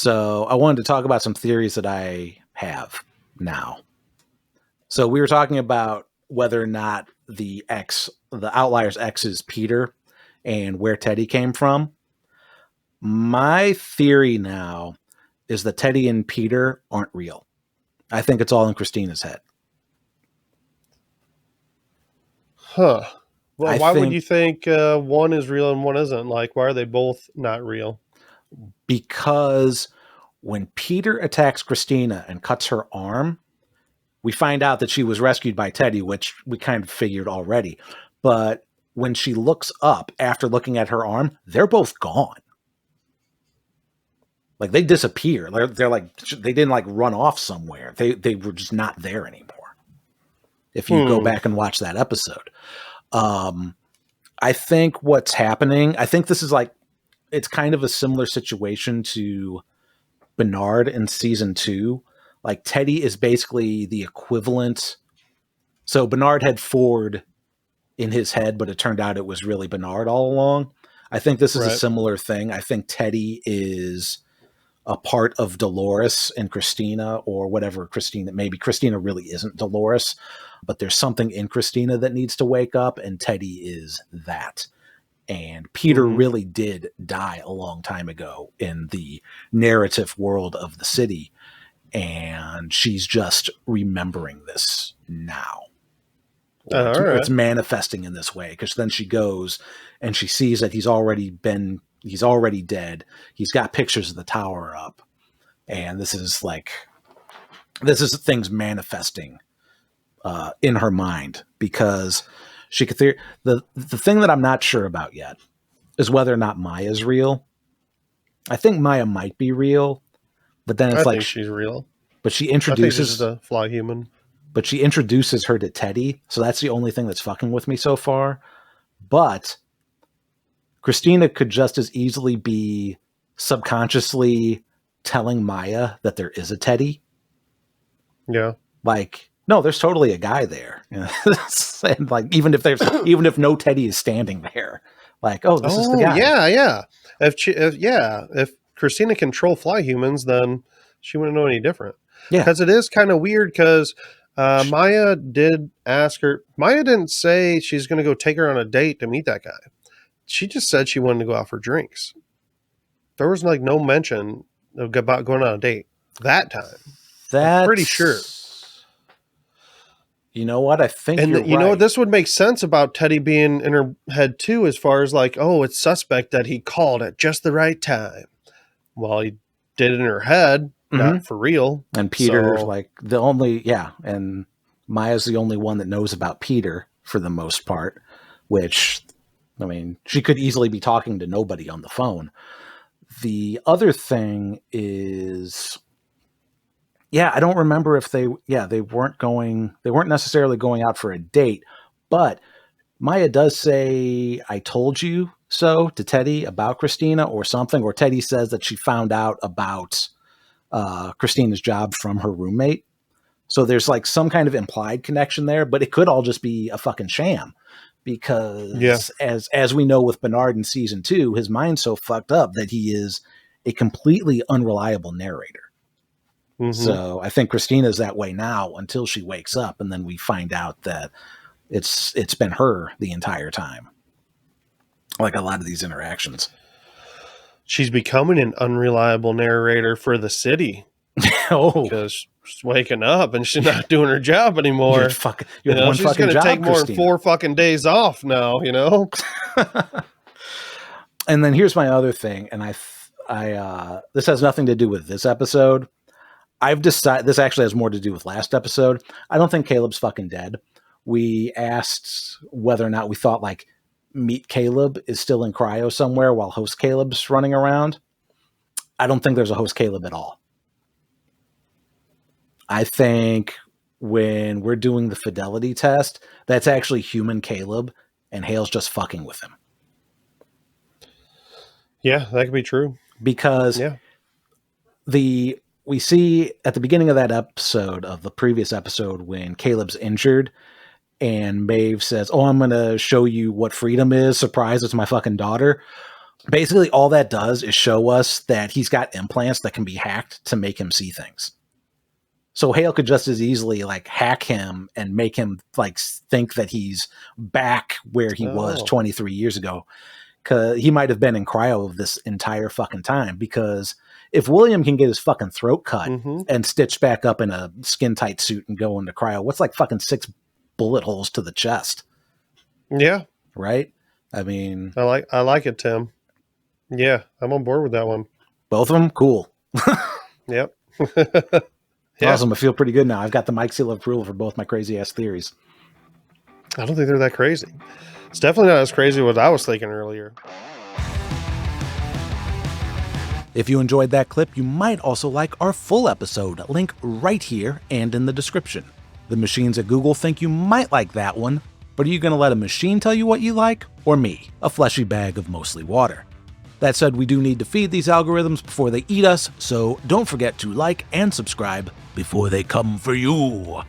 So I wanted to talk about some theories that I have now. So we were talking about whether or not the Outlier's ex is Peter and where Teddy came from. My theory now is that Teddy and Peter aren't real. I think it's all in Christina's head. Huh. Well, why would you think one is real and one isn't? Like, why are they both not real? Because when Peter attacks Christina and cuts her arm, we find out that she was rescued by Teddy, which we kind of figured already. But when she looks up after looking at her arm, they're both gone. Like, they disappear. They're like, they didn't like run off somewhere. They were just not there anymore. If you go back and watch that episode. I think what's happening, I think this is like, it's kind of a similar situation to Bernard in season 2. Like, Teddy is basically the equivalent. So Bernard had Ford in his head, but it turned out it was really Bernard all along. I think this is a similar thing. I think Teddy is a part of Dolores and Christina, or whatever Christina, maybe Christina really isn't Dolores, but there's something in Christina that needs to wake up, and Teddy is that. And Peter really did die a long time ago in the narrative world of the city. And she's just remembering this now. It's manifesting in this way, because then she goes and she sees that he's already dead. He's got pictures of the tower up. And this is things manifesting in her mind, because she could the thing that I'm not sure about yet is whether or not Maya's real. I think Maya might be real, but then it's I think she's real. But she introduces a fly human. But she introduces her to Teddy, so that's the only thing that's fucking with me so far. But Christina could just as easily be subconsciously telling Maya that there is a Teddy. Yeah. Like, no, there's totally a guy there. And like, even if no Teddy is standing there, like, oh, this is the guy. Yeah. If Christina can control fly humans, then she wouldn't know any different. Yeah. Because it is kind of weird, because Maya did ask her. Maya didn't say she's going to go take her on a date to meet that guy. She just said she wanted to go out for drinks. There was like no mention about going on a date that time. I'm pretty sure. You know what? I think you're right. You know what? This would make sense about Teddy being in her head too, as far as like, oh, it's suspect that he called at just the right time. Well, he did it in her head, not for real. And Peter's and Maya's the only one that knows about Peter for the most part, which, I mean, she could easily be talking to nobody on the phone. The other thing is, I don't remember if they weren't necessarily going out for a date, but Maya does say, I told you so to Teddy about Christina or something, or Teddy says that she found out about Christina's job from her roommate. So there's like some kind of implied connection there, but it could all just be a fucking sham, because as we know with Bernard in season 2, his mind's so fucked up that he is a completely unreliable narrator. So I think Christina's that way now until she wakes up, and then we find out that it's been her the entire time. Like a lot of these interactions. She's becoming an unreliable narrator for the city. Because she's waking up and she's not doing her job anymore. She's going to take more than 4 fucking days off now, you know? And then here's my other thing, and I this has nothing to do with this episode. I've decided this actually has more to do with last episode. I don't think Caleb's fucking dead. We asked whether or not we thought like Meet Caleb is still in cryo somewhere while Host Caleb's running around. I don't think there's a Host Caleb at all. I think when we're doing the fidelity test, that's actually human Caleb, and Hale's just fucking with him. Yeah, that could be true. Because we see at the beginning of that episode, of the previous episode, when Caleb's injured and Maeve says, oh, I'm going to show you what freedom is. Surprise, it's my fucking daughter. Basically, all that does is show us that he's got implants that can be hacked to make him see things. So Hale could just as easily like hack him and make him like think that he's back where he was 23 years ago. Cause he might have been in cryo this entire fucking time, because if William can get his fucking throat cut and stitched back up in a skin tight suit and go into cryo, what's like fucking 6 bullet holes to the chest? Yeah. Right. I mean, I like it, Tim. Yeah. I'm on board with that one. Both of them. Cool. Yep. Yeah. Awesome. I feel pretty good now. I've got the Mike seal of approval for both my crazy ass theories. I don't think they're that crazy. It's definitely not as crazy as what I was thinking earlier. If you enjoyed that clip, you might also like our full episode. Link right here and in the description. The machines at Google think you might like that one, but are you going to let a machine tell you what you like? Or me, a fleshy bag of mostly water? That said, we do need to feed these algorithms before they eat us, so don't forget to like and subscribe before they come for you.